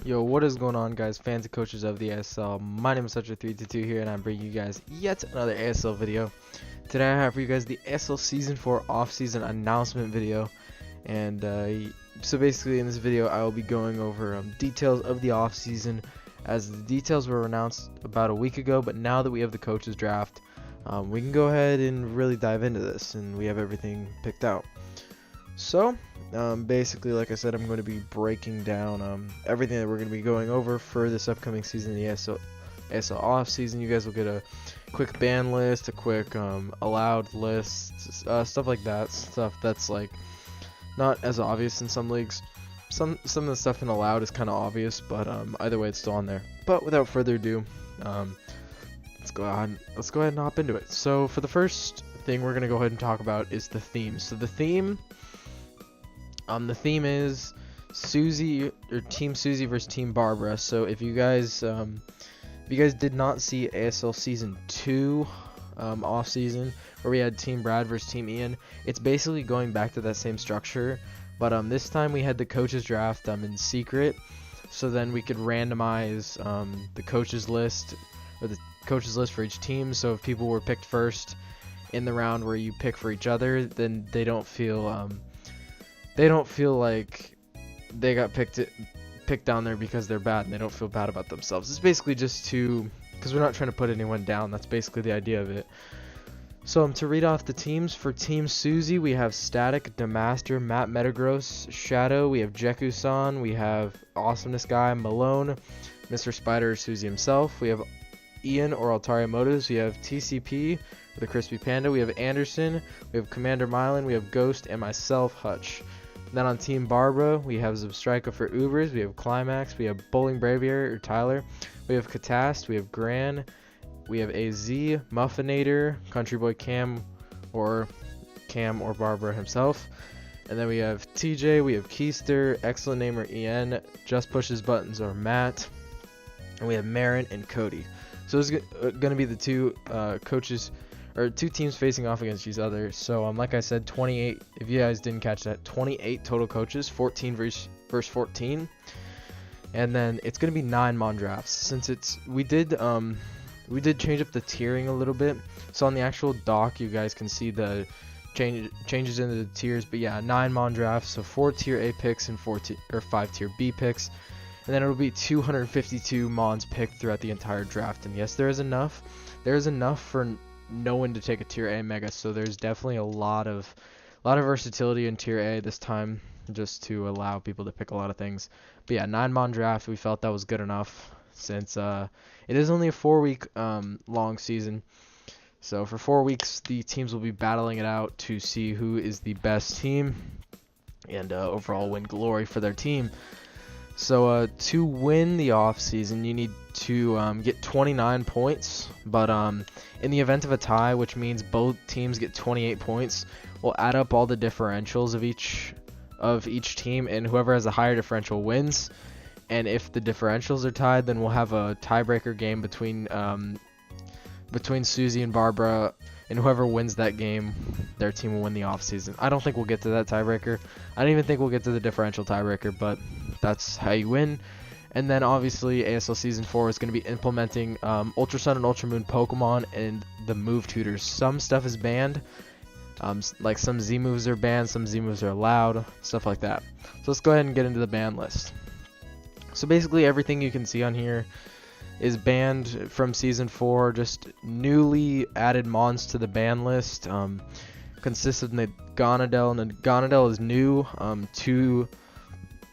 Yo, what is going on, guys, fans and coaches of the ASL? My name is Sucher322 here, and I'm bringing you guys yet another ASL video. Today I have for you guys the ASL Season 4 off-season announcement video. And so basically in this video I will be going over details of the off-season, as the details were announced about a week ago, but now that we have the coaches draft, we can go ahead and really dive into this, and we have everything picked out. So, basically, like I said, I'm going to be breaking down everything that we're going to be going over for this upcoming season, the ASL off season. You guys will get a quick ban list, a quick allowed list, stuff like that. Stuff that's like not as obvious in some leagues. Some of the stuff in allowed is kind of obvious, but either way, it's still on there. But without further ado, let's go ahead and hop into it. So for the first thing we're going to go ahead and talk about is the theme. So the theme is Susie, or Team Susie versus Team Barbara. So if you guys did not see ASL Season 2 off season, where we had Team Brad versus Team Ian, it's basically going back to that same structure, but this time we had the coaches draft in secret, so then we could randomize the coaches list, or the coaches list for each team. So if people were picked first in the round where you pick for each other, then they don't feel like they got picked down there because they're bad, and they don't feel bad about themselves. It's basically just because we're not trying to put anyone down. That's basically the idea of it. So to read off the teams, for Team Susie, we have Static, Demaster, Matt Metagross, Shadow, we have Jeku-san, we have Awesomeness Guy, Malone, Mr. Spider, Susie himself, we have Ian or Altaria Motives, we have TCP, the Crispy Panda, we have Anderson, we have Commander Mylan, we have Ghost, and myself, Hutch. Then on Team Barbara, we have Zubstrika for Ubers, we have Climax, we have Bowling Braviary or Tyler, we have Catast, we have Gran, we have AZ, Muffinator, Country Boy Cam or Barbara himself, and then we have TJ, we have Keister, Excellent Namer EN, Just Pushes Buttons or Matt, and we have Marin and Cody. So it's going to be the two coaches, or two teams facing off against each other. So like I said, 28, if you guys didn't catch that, 28 total coaches, 14 versus 14, and then it's going to be 9 mon drafts. Since we did change up the tiering a little bit, so on the actual doc you guys can see the changes into the tiers. But yeah, 9 mon drafts, so 4 tier A picks and 5 tier B picks, and then it'll be 252 mons picked throughout the entire draft. And yes, there is enough for no one to take a tier A mega, so there's definitely a lot of versatility in tier A this time, just to allow people to pick a lot of things. But yeah, 9 mon draft, we felt that was good enough, since it is only a 4-week long season. So for 4 weeks the teams will be battling it out to see who is the best team and overall win glory for their team. So to win the off season, you need to get 29 points, but in the event of a tie, which means both teams get 28 points, we'll add up all the differentials of each team, and whoever has a higher differential wins. And if the differentials are tied, then we'll have a tiebreaker game between Susie and Barbara, and whoever wins that game, their team will win the off season. I don't think we'll get to that tiebreaker. I don't even think we'll get to the differential tiebreaker, but that's how you win. And then obviously ASL Season 4 is going to be implementing Ultra Sun and Ultra Moon Pokemon and the move tutors. Some stuff is banned, like some Z moves are banned, some Z moves are allowed, stuff like that. So let's go ahead and get into the ban list. So basically everything you can see on here is banned from Season 4. Just newly added mons to the ban list consists of Naganadel, and Naganadel is new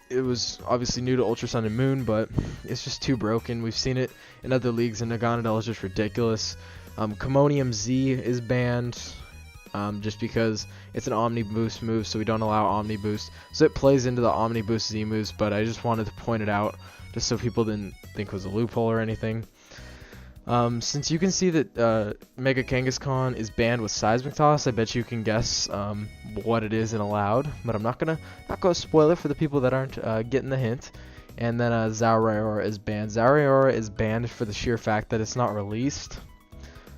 it was obviously new to Ultra Sun and Moon, but it's just too broken. We've seen it in other leagues, and Naganadel is just ridiculous. Commonium Z is banned just because it's an Omni Boost move, so we don't allow Omni Boost. So it plays into the Omni Boost Z moves, but I just wanted to point it out just so people didn't think it was a loophole or anything. Since you can see that Mega Kangaskhan is banned with Seismic Toss, I bet you can guess what it is and allowed, but I'm not gonna spoil it for the people that aren't getting the hint. And then Zauraiora is banned. Zauraiora is banned for the sheer fact that it's not released.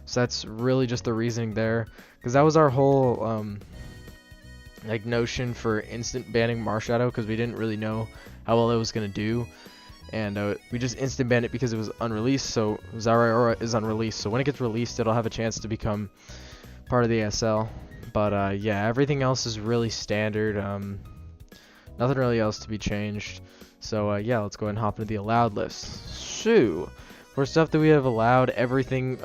So that's really just the reasoning there, because that was our whole notion for instant banning Marshadow, because we didn't really know how well it was gonna do. and we just instant banned it because it was unreleased. So Zariora is unreleased, so when it gets released, it'll have a chance to become part of the ASL. But yeah, everything else is really standard. Nothing really else to be changed. So yeah, let's go ahead and hop into the allowed list. So for stuff that we have allowed, everything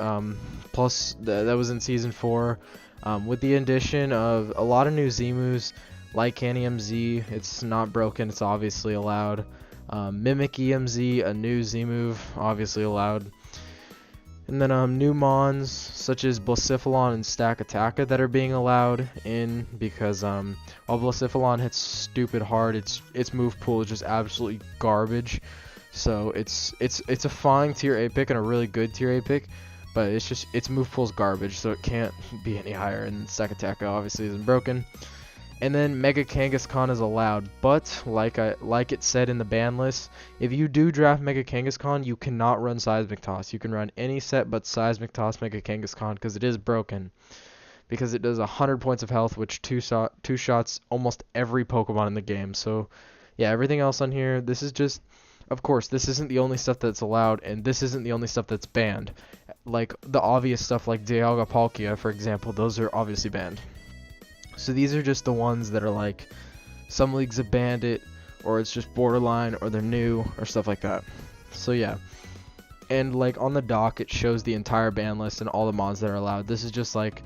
plus that was in season 4, with the addition of a lot of new Zemus, like Canny MZ. It's not broken, it's obviously allowed. Mimic EMZ, a new Z move, obviously allowed. And then new mons such as Blacephalon and Stack Attacka that are being allowed in because while Blacephalon hits stupid hard, its move pool is just absolutely garbage. So it's a fine tier A pick and a really good tier A pick, but its move pool is garbage, so it can't be any higher. And Stack Attacka obviously isn't broken. And then Mega Kangaskhan is allowed, but like it said in the ban list, if you do draft Mega Kangaskhan, you cannot run Seismic Toss. You can run any set but Seismic Toss Mega Kangaskhan because it is broken. Because it does 100 points of health, which two shots almost every Pokemon in the game. So yeah, everything else on here, this is just, of course, this isn't the only stuff that's allowed, and this isn't the only stuff that's banned. Like the obvious stuff like Dialga Palkia, for example, those are obviously banned. So these are just the ones that are like, some leagues have banned it, or it's just borderline, or they're new, or stuff like that. So yeah. And like on the dock, it shows the entire ban list and all the mods that are allowed. This is just like,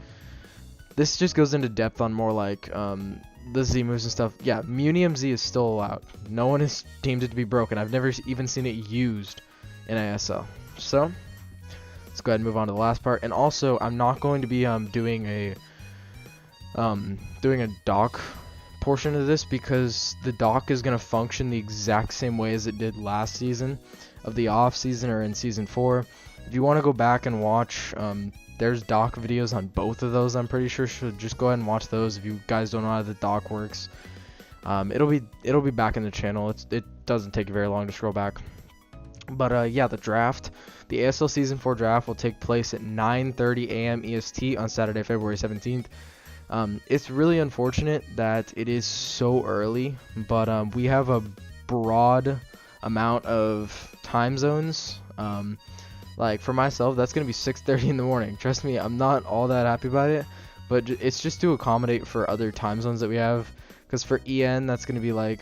this just goes into depth on more like the Z moves and stuff. Yeah, Munium Z is still allowed. No one has deemed it to be broken. I've never even seen it used in ASL. So let's go ahead and move on to the last part. And also, I'm not going to be doing a dock portion of this because the dock is going to function the exact same way as it did last season of the off season or in season 4. If you want to go back and watch, there's dock videos on both of those, I'm pretty sure, so just go ahead and watch those if you guys don't know how the dock works. It'll be back in the channel. It doesn't take very long to scroll back. But yeah, the draft, the ASL season 4 draft will take place at 9:30 a.m. EST on Saturday, February 17th. It's really unfortunate that it is so early, but we have a broad amount of time zones. Like for myself, that's gonna be 6:30 in the morning. Trust me, I'm not all that happy about it, but it's just to accommodate for other time zones that we have. Because for EN, that's gonna be like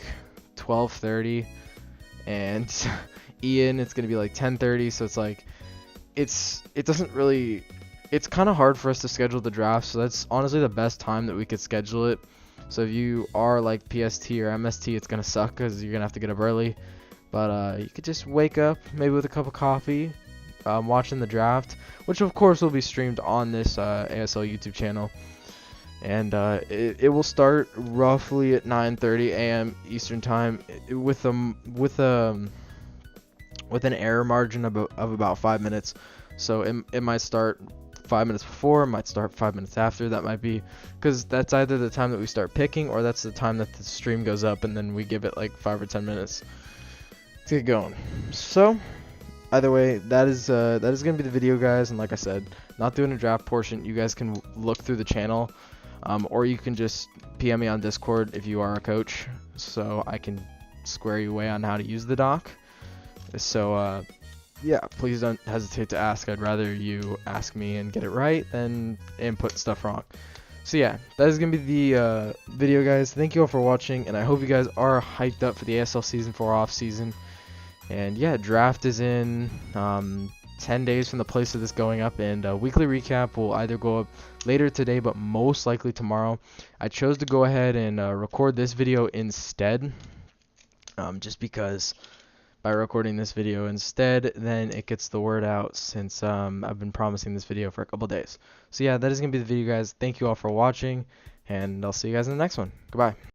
12:30, and EN, it's gonna be like 10:30. So it's like, it doesn't really. It's kind of hard for us to schedule the draft, so that's honestly the best time that we could schedule it. So if you are like PST or MST, it's gonna suck because you're gonna have to get up early. But you could just wake up maybe with a cup of coffee, watching the draft, which of course will be streamed on this ASL YouTube channel. And it will start roughly at 9:30 a.m. Eastern time with an error margin of about 5 minutes. So it might start 5 minutes before, it might start 5 minutes after. That might be because that's either the time that we start picking or that's the time that the stream goes up, and then we give it like 5 or 10 minutes to get going. So either way, that is gonna be the video, guys. And like I said, not doing a draft portion. You guys can look through the channel, or you can just PM me on Discord if you are a coach, so I can square you away on how to use the dock. So yeah, please don't hesitate to ask. I'd rather you ask me and get it right than input stuff wrong. So yeah, that is going to be the video, guys. Thank you all for watching, and I hope you guys are hyped up for the ASL Season 4 off-season. And yeah, draft is in 10 days from the place of this going up, and weekly recap will either go up later today, but most likely tomorrow. I chose to go ahead and record this video instead, just because by recording this video instead, then it gets the word out, since I've been promising this video for a couple days. So yeah, that is going to be the video, guys. Thank you all for watching, and I'll see you guys in the next one. Goodbye.